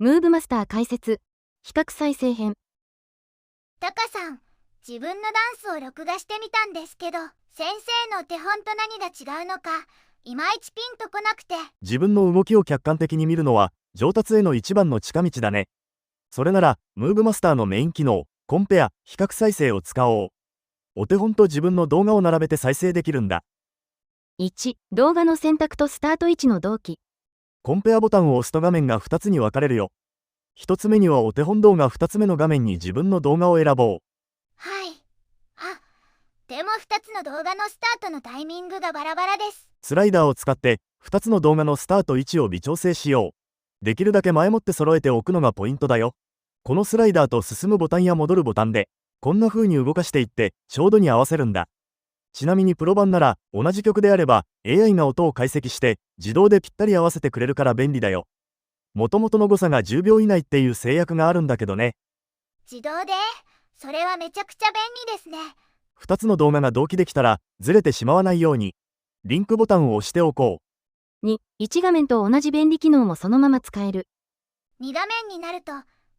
ムーブマスター解説比較再生編。タカさん、自分のダンスを録画してみたんですけど、先生の手本と何が違うのかいまいちピンとこなくて。自分の動きを客観的に見るのは上達への一番の近道だね。それならムーブマスターのメイン機能コンペア比較再生を使おう。お手本と自分の動画を並べて再生できるんだ。1、動画の選択とスタート位置の同期。コンペアボタンを押すと画面が2つに分かれるよ。1つ目にはお手本動画、2つ目の画面に自分の動画を選ぼう。はい。でも2つの動画のスタートのタイミングがバラバラです。スライダーを使って2つの動画のスタート位置を微調整しよう。できるだけ前もって揃えておくのがポイントだよ。このスライダーと進むボタンや戻るボタンでこんな風に動かしていってちょうどに合わせるんだ。ちなみにプロ版なら同じ曲であれば AI が音を解析して自動でぴったり合わせてくれるから便利だよ。もともとの誤差が10秒以内っていう制約があるんだけどね。自動で？それはめちゃくちゃ便利ですね。2つの動画が同期できたらずれてしまわないようにリンクボタンを押しておこう。2、1画面と同じ便利機能もそのまま使える。2画面になると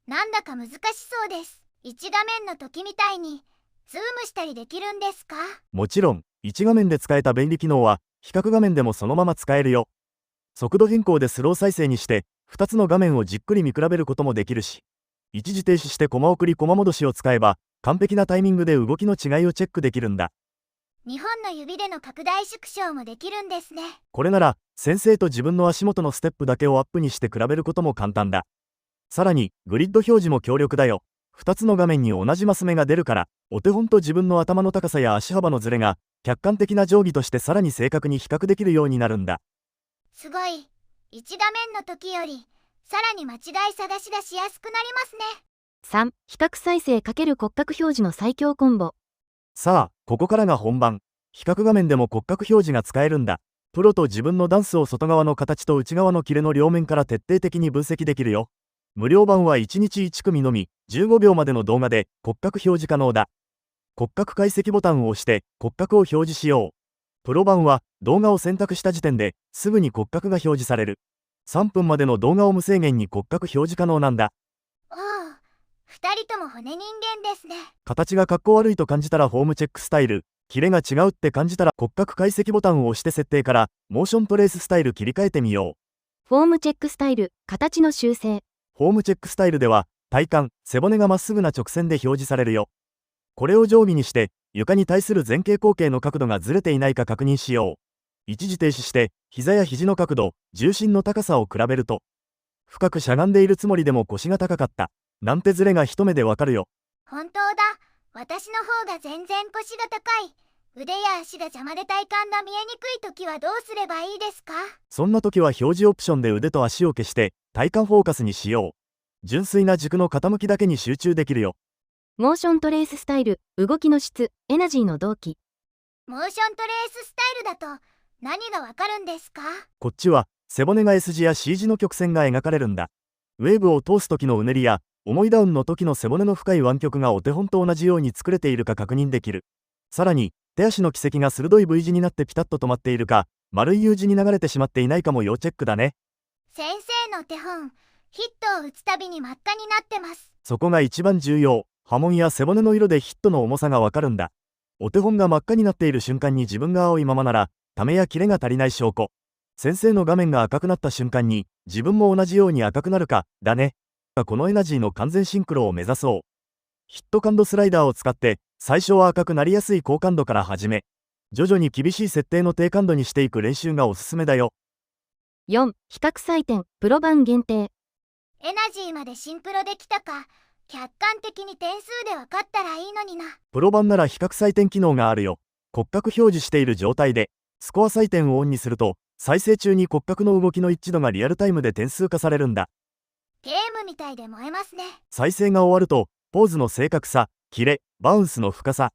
なんだか難しそうです。1画面の時みたいにズームしたりできるんですか？もちろん1画面で使えた便利機能は比較画面でもそのまま使えるよ。速度変更でスロー再生にして2つの画面をじっくり見比べることもできるし、一時停止してコマ送りコマ戻しを使えば完璧なタイミングで動きの違いをチェックできるんだ。2本の指での拡大縮小もできるんですね。これなら先生と自分の足元のステップだけをアップにして比べることも簡単だ。さらにグリッド表示も強力だよ。2つの画面に同じマス目が出るからお手本と自分の頭の高さや足幅のズレが客観的な定規としてさらに正確に比較できるようになるんだ。すごい。1画面の時よりさらに間違い探しがしやすくなりますね。3、比較再生×骨格表示の最強コンボ。さあここからが本番。比較画面でも骨格表示が使えるんだ。プロと自分のダンスを外側の形と内側のキレの両面から徹底的に分析できるよ。無料版は1日1組のみ15秒までの動画で骨格表示可能だ。骨格解析ボタンを押して骨格を表示しよう。プロ版は動画を選択した時点ですぐに骨格が表示される。3分までの動画を無制限に骨格表示可能なんだ。おお、2人とも骨人間ですね。形がかっこ悪いと感じたらフォームチェックスタイル、キレが違うって感じたら骨格解析ボタンを押して設定からモーショントレーススタイル切り替えてみよう。フォームチェックスタイル、形の修正。フォームチェックスタイルでは体幹、背骨がまっすぐな直線で表示されるよ。これを定規にして床に対する前傾後傾の角度がずれていないか確認しよう。一時停止して膝や肘の角度、重心の高さを比べると深くしゃがんでいるつもりでも腰が高かったなんてズレが一目でわかるよ。本当だ。私の方が全然腰が高い。腕や足が邪魔で体幹が見えにくい時はどうすればいいですか？そんな時は表示オプションで腕と足を消して体幹フォーカスにしよう。純粋な軸の傾きだけに集中できるよ。モーショントレーススタイル、動きの質、エナジーの同期。モーショントレーススタイルだと何がわかるんですか？こっちは背骨が S 字や C 字の曲線が描かれるんだ。ウェーブを通す時のうねりや重いダウンの時の背骨の深い湾曲がお手本と同じように作れているか確認できる。さらに手足の軌跡が鋭い V 字になってピタッと止まっているか丸い U 字に流れてしまっていないかも要チェックだね。先生の手本、ヒットを打つたびに真っ赤になってます。そこが一番重要。波紋や背骨の色でヒットの重さがわかるんだ。お手本が真っ赤になっている瞬間に自分が青いままならためやキレが足りない証拠。先生の画面が赤くなった瞬間に自分も同じように赤くなるかだね。このエナジーの完全シンクロを目指そう。ヒット感度スライダーを使って最初は赤くなりやすい高感度から始め徐々に厳しい設定の低感度にしていく練習がおすすめだよ。4、比較採点、プロ版限定。エナジーまでシンクロできたか客観的に点数で分かったらいいのにな。プロ版なら比較採点機能があるよ。骨格表示している状態でスコア採点をオンにすると再生中に骨格の動きの一致度がリアルタイムで点数化されるんだ。ゲームみたいで燃えますね。再生が終わるとポーズの正確さ、キレ、バウンスの深さ、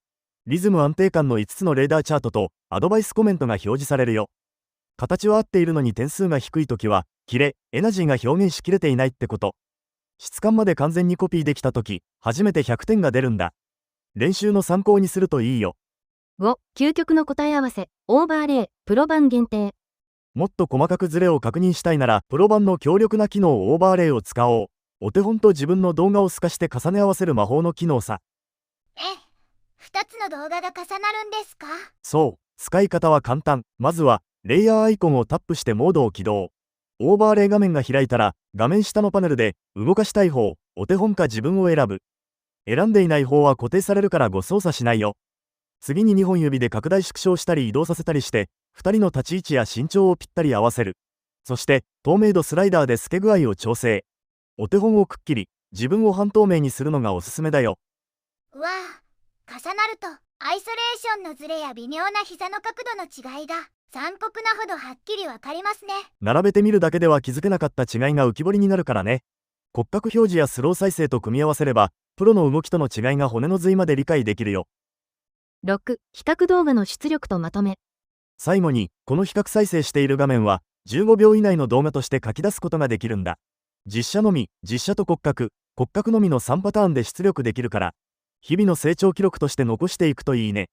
リズム安定感の5つのレーダーチャートとアドバイスコメントが表示されるよ。形は合っているのに点数が低いときはキレ、エナジーが表現しきれていないってこと。質感まで完全にコピーできたとき初めて100点が出るんだ。練習の参考にするといいよ。5、究極の答え合わせ、オーバーレイ、プロ版限定。もっと細かくズレを確認したいならプロ版の強力な機能オーバーレイを使おう。お手本と自分の動画を透かして重ね合わせる魔法の機能さ。2つの動画が重なるんですか？そう、使い方は簡単。まずは、レイヤーアイコンをタップしてモードを起動。オーバーレイ画面が開いたら、画面下のパネルで、動かしたい方、お手本か自分を選ぶ。選んでいない方は固定されるから誤操作しないよ。次に2本指で拡大縮小したり移動させたりして、2人の立ち位置や身長をぴったり合わせる。そして、透明度スライダーで透け具合を調整。お手本をくっきり、自分を半透明にするのがおすすめだよ。うわあ、重なるとアイソレーションのズレや微妙な膝の角度の違いが残酷なほどはっきりわかりますね。並べてみるだけでは気づけなかった違いが浮き彫りになるからね。骨格表示やスロー再生と組み合わせれば、プロの動きとの違いが骨の髄まで理解できるよ。6、比較動画の出力とまとめ。最後に、この比較再生している画面は、15秒以内の動画として書き出すことができるんだ。実写のみ、実写と骨格のみの3パターンで出力できるから、日々の成長記録として残していくといいね。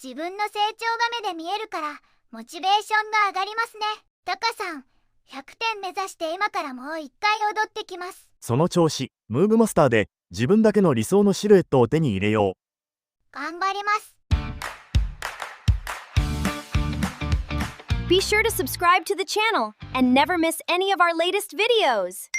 自分の成長が目で見えるからモチベーションが上がりますね。タカさん、100点目指して今からもう一回踊ってきます。その調子、ムーブマスターで自分だけの理想のシルエットを手に入れよう。頑張ります。Be sure to subscribe to the channel and never miss any of our latest videos.